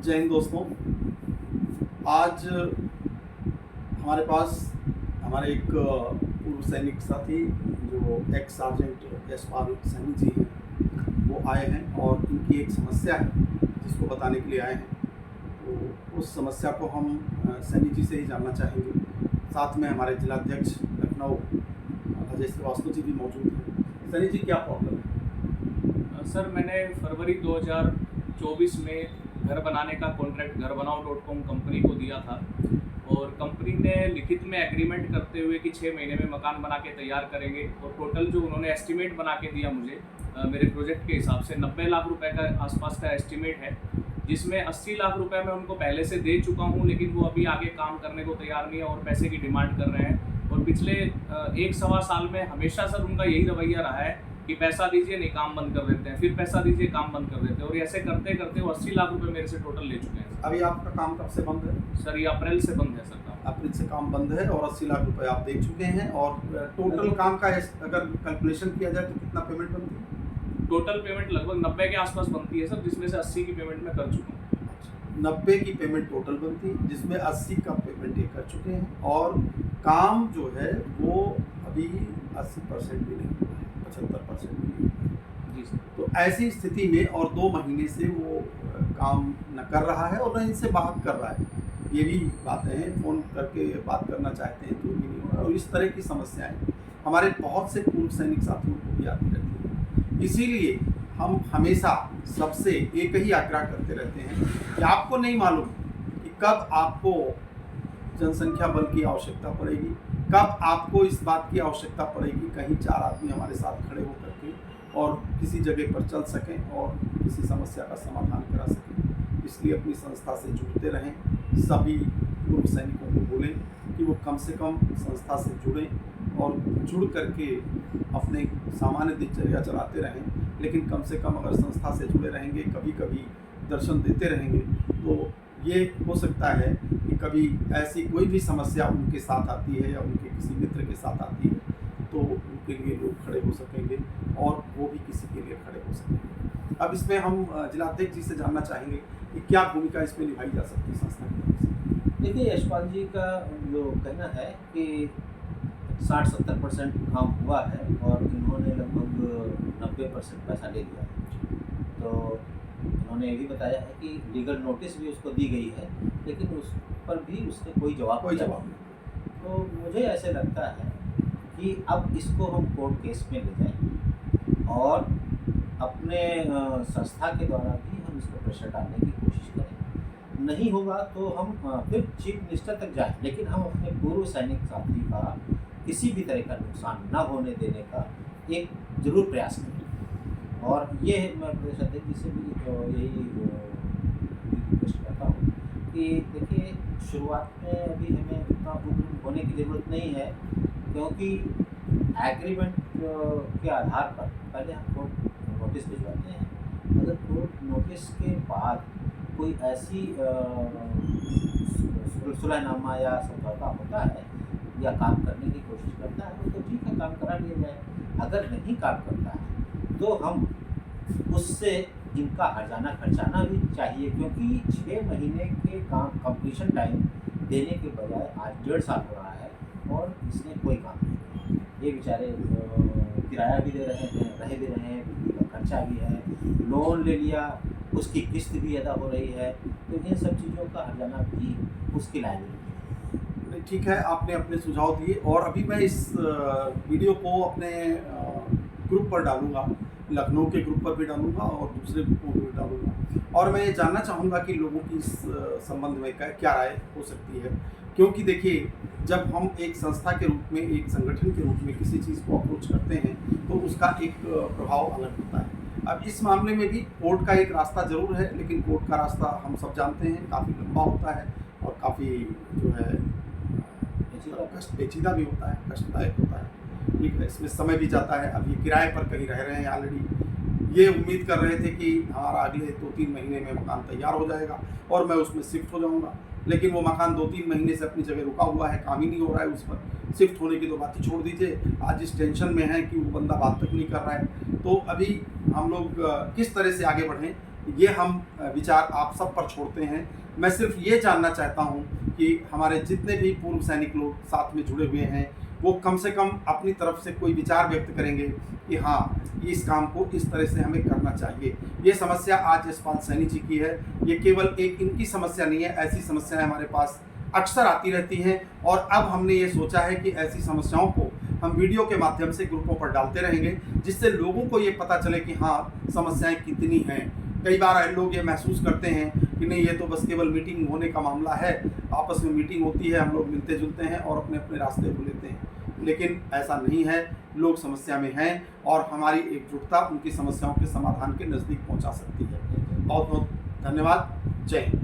जय हिंद दोस्तों। आज हमारे पास हमारे एक पूर्व सैनिक साथी जो एक्स सार्जेंट यशपाल सैनी जी हैं, वो आए हैं और इनकी एक समस्या है जिसको बताने के लिए आए हैं। तो उस समस्या को हम सैनी जी से ही जानना चाहेंगे। साथ में हमारे जिलाध्यक्ष लखनऊ अजय श्रीवास्तव जी भी मौजूद हैं। सैनी जी, क्या प्रॉब्लम है? सर, मैंने फरवरी 2024 में घर बनाने का कॉन्ट्रैक्ट घरबनाओ.com कंपनी को दिया था और कंपनी ने लिखित में एग्रीमेंट करते हुए कि 6 महीने में मकान बना के तैयार करेंगे और टोटल जो उन्होंने एस्टीमेट बना के दिया मुझे मेरे प्रोजेक्ट के हिसाब से 90 लाख रुपए का आसपास का एस्टीमेट है, जिसमें 80 लाख रुपए मैं उनको पहले से दे चुका हूं, लेकिन वो अभी आगे काम करने को तैयार नहीं है और पैसे की डिमांड कर रहे हैं। और पिछले एक सवा साल में हमेशा सर उनका यही रवैया रहा है कि पैसा दीजिए, नहीं काम बंद कर देते हैं, फिर पैसा दीजिए, काम बंद कर देते हैं, और ऐसे करते करते वो 80 लाख रुपए मेरे से टोटल ले चुके हैं। अभी आपका काम कब से बंद है? सर, ये अप्रैल से बंद है सर काम। अप्रैल से काम बंद है और 80 लाख रुपए आप दे चुके हैं। और टोटल काम का अगर कैलकुलेशन किया जाए तो कितना पेमेंट बनती है? टोटल पेमेंट लगभग 90 के आसपास बनती है सर, जिसमें से 80 की पेमेंट मैं कर चुका हूँ। 90 की पेमेंट टोटल बनती है, जिसमें 80 का पेमेंट ये कर चुके हैं और काम जो है वो अभी 80% भी नहीं हुआ है, 75% भी नहीं हुआ है। जी सर। तो ऐसी स्थिति में और 2 महीने से वो काम न कर रहा है और न इनसे बात कर रहा है। ये भी बातें हैं, फ़ोन करके बात करना चाहते हैं तो भी नहीं हो रहा। और इस तरह की समस्याएं हमारे बहुत से पूर्व सैनिक साथियों को भी आती रहती हैं। इसीलिए हम हमेशा सबसे एक ही आग्रह करते रहते हैं कि आपको नहीं मालूम कि कब आपको जनसंख्या बल की आवश्यकता पड़ेगी, कब आपको इस बात की आवश्यकता पड़ेगी कहीं 4 आदमी हमारे साथ खड़े होकर के और किसी जगह पर चल सकें और किसी समस्या का समाधान करा सकें। इसलिए अपनी संस्था से जुड़ते रहें। सभी पूर्व सैनिकों को बोलें कि वो कम से कम संस्था से जुड़ें और जुड़ करके अपने सामान्य दिनचर्या चलाते रहें। लेकिन कम से कम अगर संस्था से जुड़े रहेंगे, कभी कभी दर्शन देते रहेंगे, तो ये हो सकता है कि कभी ऐसी कोई भी समस्या उनके साथ आती है या उनके किसी मित्र के साथ आती है तो उनके लिए लोग खड़े हो सकेंगे और वो भी किसी के लिए खड़े हो सकेंगे। अब इसमें हम जिलाध्यक्ष जी से जानना चाहेंगे कि क्या भूमिका इसमें निभाई जा सकती है संस्था की? देखिए, यशपाल जी का जो कहना है कि 60-70% काम हुआ है और इन्होंने लगभग 90% पैसा ले लिया है। तो इन्होंने ये भी बताया है कि लीगल नोटिस भी उसको दी गई है, लेकिन उस पर भी उसने कोई जवाब नहीं। तो मुझे ऐसे लगता है कि अब इसको हम कोर्ट केस में ले जाएं और अपने संस्था के द्वारा भी हम इसको प्रेशर डालने की कोशिश करें। नहीं होगा तो हम फिर चीफ मिनिस्टर तक जाएं, लेकिन हम अपने पूर्व सैनिक साथी का किसी भी तरह का नुकसान न होने देने का एक ज़रूर प्रयास करें। और ये मैं प्रदेश अध्यक्ष जी से भी यही रिक्वेस्ट करता हूँ कि देखिए, शुरुआत में अभी हमें उतना उग्र होने की ज़रूरत नहीं है, क्योंकि एग्रीमेंट के आधार पर पहले हम कोर्ट नोटिस भिजवाते हैं। अगर कोर्ट नोटिस के बाद कोई ऐसी सुलहनामा या समझौता होता है या काम करने की कोशिश करता है तो ठीक है, काम करा लिया जाए। अगर नहीं काम करता है तो हम उससे इनका हर्जाना खर्चाना भी चाहिए, क्योंकि 6 महीने के काम कंप्लीशन टाइम देने के बजाय आज 1.5 साल हो रहा है और इसने कोई काम नहीं किया। ये बेचारे किराया भी दे रहे हैं, रह भी रहे हैं, बिजली का खर्चा भी है, लोन ले लिया, उसकी किस्त भी अदा हो रही है, तो इन सब चीज़ों का हर्जाना भी उसकी लायबिलिटी है। ठीक है, आपने अपने सुझाव दिए और अभी मैं इस वीडियो को अपने ग्रुप पर डालूंगा, लखनऊ के ग्रुप पर भी डालूंगा और दूसरे ग्रुपों पर भी डालूंगा। और मैं ये जानना चाहूँगा कि लोगों की इस संबंध में क्या राय हो सकती है, क्योंकि देखिए, जब हम एक संस्था के रूप में, एक संगठन के रूप में किसी चीज़ को अप्रोच करते हैं तो उसका एक प्रभाव अलग होता है। अब इस मामले में भी कोर्ट का एक रास्ता ज़रूर है, लेकिन कोर्ट का रास्ता हम सब जानते हैं काफ़ी लंबा होता है और काफ़ी जो है पेचीदा भी होता है, कष्टदायक होता है। ठीक है, इसमें समय भी जाता है। अब ये किराए पर कहीं रह रहे हैं ऑलरेडी, ये उम्मीद कर रहे थे कि हमारा अगले 2-3 महीने में मकान तैयार हो जाएगा और मैं उसमें शिफ्ट हो जाऊंगा, लेकिन वो मकान 2-3 महीने से अपनी जगह रुका हुआ है, काम ही नहीं हो रहा है उस पर। शिफ्ट होने की तो बात ही छोड़ दीजिए, आज इस टेंशन में है कि वो बंदा बात तक नहीं कर रहा है। तो अभी हम लोग किस तरह से आगे बढ़ें ये हम विचार आप सब पर छोड़ते हैं। मैं सिर्फ ये जानना चाहता हूँ कि हमारे जितने भी पूर्व सैनिक लोग साथ में जुड़े हुए हैं वो कम से कम अपनी तरफ से कोई विचार व्यक्त करेंगे कि हाँ, इस काम को इस तरह से हमें करना चाहिए। ये समस्या आज यशपाल सैनी जी की है, ये केवल एक इनकी समस्या नहीं है, ऐसी समस्याएं हमारे पास अक्सर आती रहती हैं और अब हमने ये सोचा है कि ऐसी समस्याओं को हम वीडियो के माध्यम से ग्रुपों पर डालते रहेंगे, जिससे लोगों को ये पता चले कि हाँ, समस्याएं कितनी हैं। कई बार लोग ये महसूस करते हैं कि नहीं, ये तो बस केवल मीटिंग होने का मामला है, आपस में मीटिंग होती है, हम लोग मिलते जुलते हैं और अपने अपने रास्ते हो लेते हैं। लेकिन ऐसा नहीं है, लोग समस्या में हैं और हमारी एकजुटता उनकी समस्याओं के समाधान के नज़दीक पहुंचा सकती है। बहुत बहुत धन्यवाद। जय हिंद।